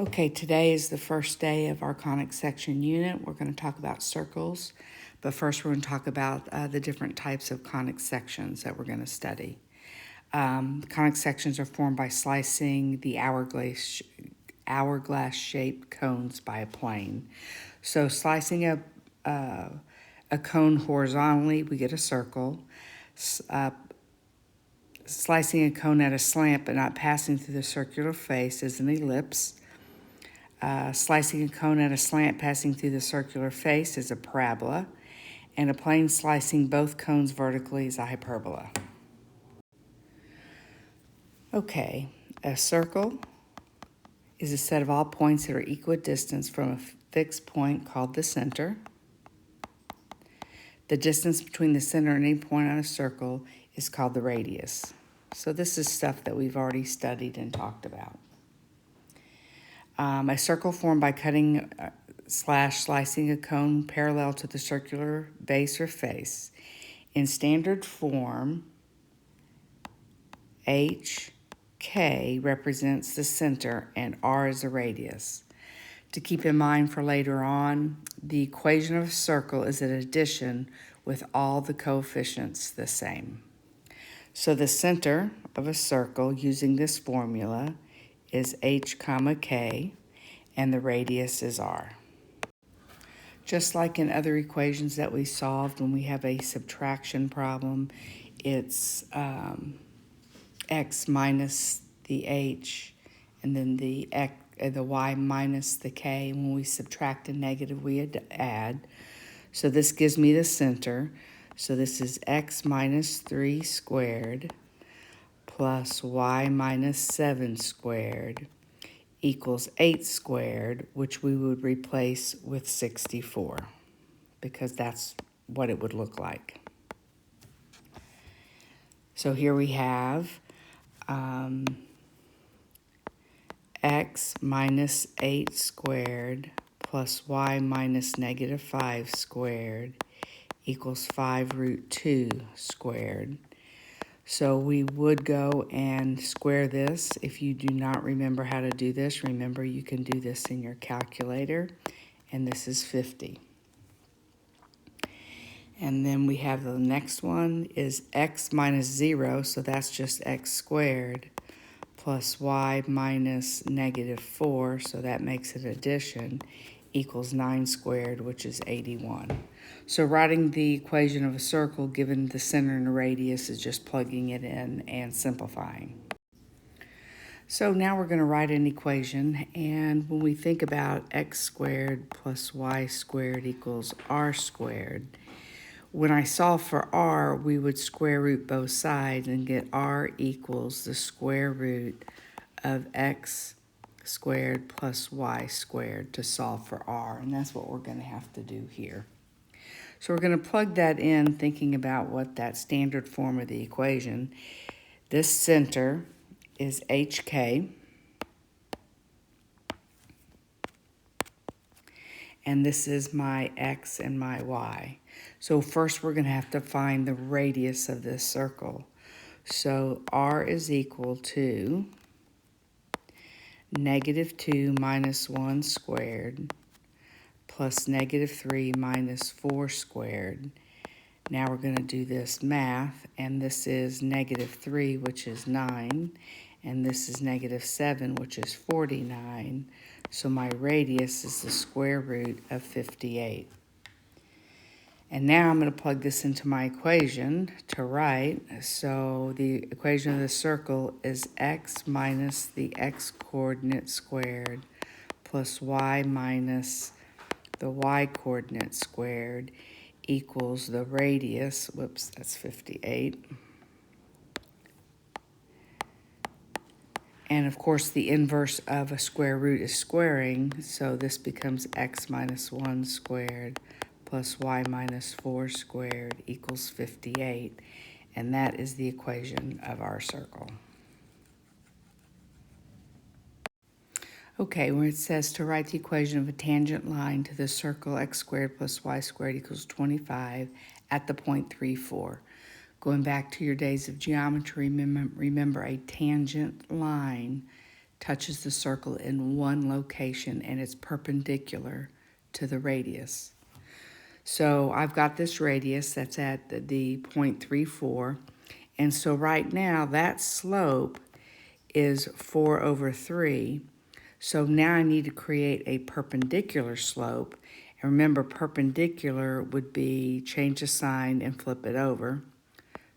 Okay, today is the first day of our conic section unit. We're going to talk about circles, but first we're going to talk about the different types of conic sections that we're going to study. Conic sections are formed by slicing the hourglass-shaped cones by a plane. So slicing a cone horizontally, we get a circle. Slicing a cone at a slant but not passing through the circular face is an ellipse. Slicing a cone at a slant passing through the circular face is a parabola, and a plane slicing both cones vertically is a hyperbola. Okay, a circle is a set of all points that are equidistant from a fixed point called the center. The distance between the center and any point on a circle is called the radius. So this is stuff that we've already studied and talked about. A circle formed by cutting slicing a cone parallel to the circular base or face. In standard form, HK represents the center and R is the radius. To keep in mind for later on, the equation of a circle is an addition with all the coefficients the same. So the center of a circle using this formula is H comma K, and the radius is R. Just like in other equations that we solved when we have a subtraction problem, it's x minus the h, and then the y minus the k. When we subtract a negative, we add. So this gives me the center. So this is x minus 3 squared plus y minus 7 squared equals 8 squared, which we would replace with 64 because that's what it would look like. So here we have x minus 8 squared plus y minus negative 5 squared equals 5 root 2 squared. So we would go and square this. If you do not remember how to do this, remember you can do this in your calculator, and this is 50. And then we have the next one is x minus 0, so that's just x squared, plus y minus negative 4, so that makes it addition, equals 9 squared, which is 81. So writing the equation of a circle given the center and the radius is just plugging it in and simplifying. So now we're going to write an equation, and when we think about x squared plus y squared equals r squared, when I solve for r, we would square root both sides and get r equals the square root of x squared plus y squared to solve for r, and that's what we're going to have to do here. So we're going to plug that in, thinking about what that standard form of the equation. This center is HK, and this is my x and my y. So first we're going to have to find the radius of this circle. So r is equal to negative 2 minus 1 squared plus negative 3 minus 4 squared. Now we're going to do this math, and this is negative 3, which is 9, and this is negative 7, which is 49. So my radius is the square root of 58. And now I'm going to plug this into my equation to write. So the equation of the circle is x minus the x-coordinate squared plus y minus the y-coordinate squared equals the radius, whoops, that's 58. And of course, the inverse of a square root is squaring, so this becomes x minus 1 squared plus y minus 4 squared equals 58, and that is the equation of our circle. Okay, where it says to write the equation of a tangent line to the circle x squared plus y squared equals 25 at the point 3, 4. Going back to your days of geometry, remember a tangent line touches the circle in one location and it's perpendicular to the radius. So I've got this radius that's at the 0.34, and so right now that slope is 4 over 3. So now I need to create a perpendicular slope. And remember, perpendicular would be change the sign and flip it over.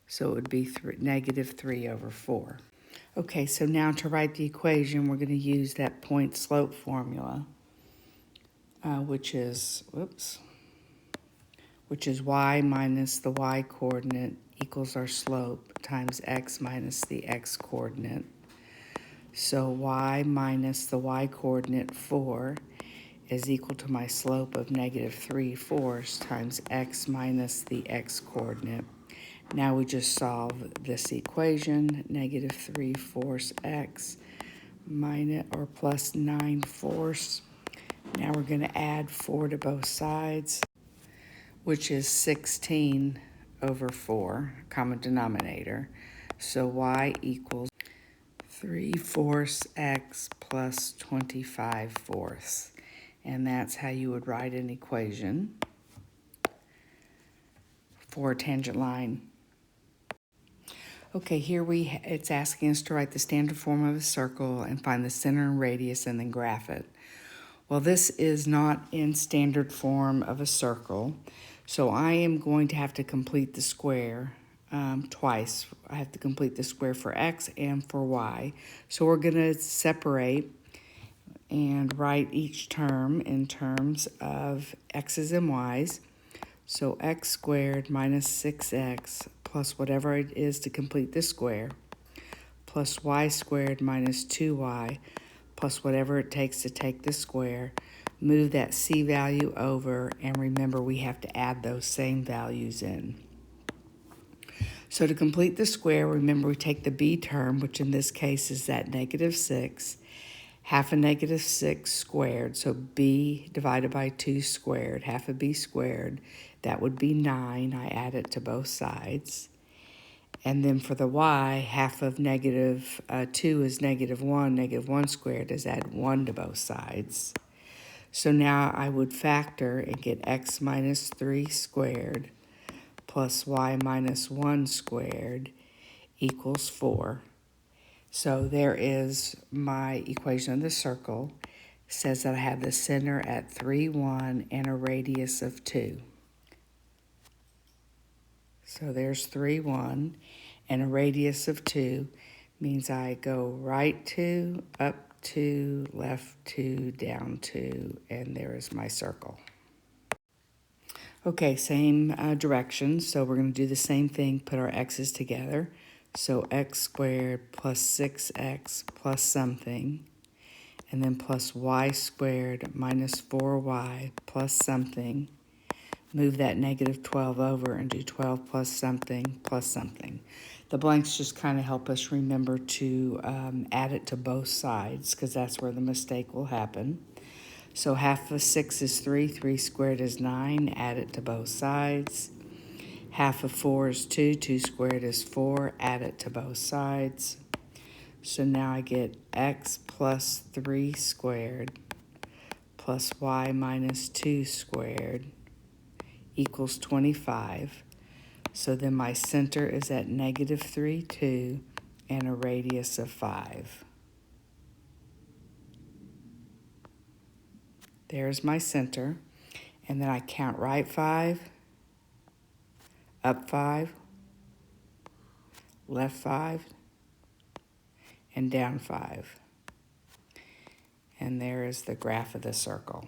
So it would be negative 3 over 4. Okay, so now to write the equation, we're going to use that point slope formula, which is y minus the y coordinate equals our slope times x minus the x coordinate. So y minus the y coordinate 4 is equal to my slope of negative 3/4 times x minus the x coordinate. Now we just solve this equation, negative 3/4 x minus or plus 9/4. Now we're going to add 4 to both sides, which is 16 over 4, common denominator. So y equals 3/4 x plus 25/4. And that's how you would write an equation for a tangent line. Okay, here it's asking us to write the standard form of a circle and find the center and radius and then graph it. Well, this is not in standard form of a circle, so I am going to have to complete the square twice. I have to complete the square for x and for y. So we're going to separate and write each term in terms of x's and y's. So x squared minus 6x plus whatever it is to complete this square, plus y squared minus 2y plus whatever it takes to take the square. Move that c value over, and remember we have to add those same values in. So to complete the square, remember we take the b term, which in this case is that negative 6, half of negative 6 squared, so b divided by 2 squared, half of b squared, that would be 9. I add it to both sides. And then for the y, half of negative 2 is negative 1. Negative 1 squared is add 1 to both sides. So now I would factor and get x minus 3 squared plus y minus 1 squared equals 4. So there is my equation of the circle. It says that I have the center at 3, 1 and a radius of 2. So there's 3, 1 and a radius of 2 means I go right 2, up 2, left 2, down 2, and there is my circle. Okay, same direction, so we're going to do the same thing, put our x's together. So x squared plus 6x plus something, and then plus y squared minus 4y plus something. Move that negative 12 over and do 12 plus something plus something. The blanks just kind of help us remember to add it to both sides because that's where the mistake will happen. So half of 6 is 3, 3 squared is 9, add it to both sides. Half of 4 is 2, 2 squared is 4, add it to both sides. So now I get x plus 3 squared plus y minus 2 squared equals 25. So then my center is at negative 3, 2, and a radius of 5. There's my center. And then I count right 5, up 5, left 5, and down 5. And there is the graph of the circle.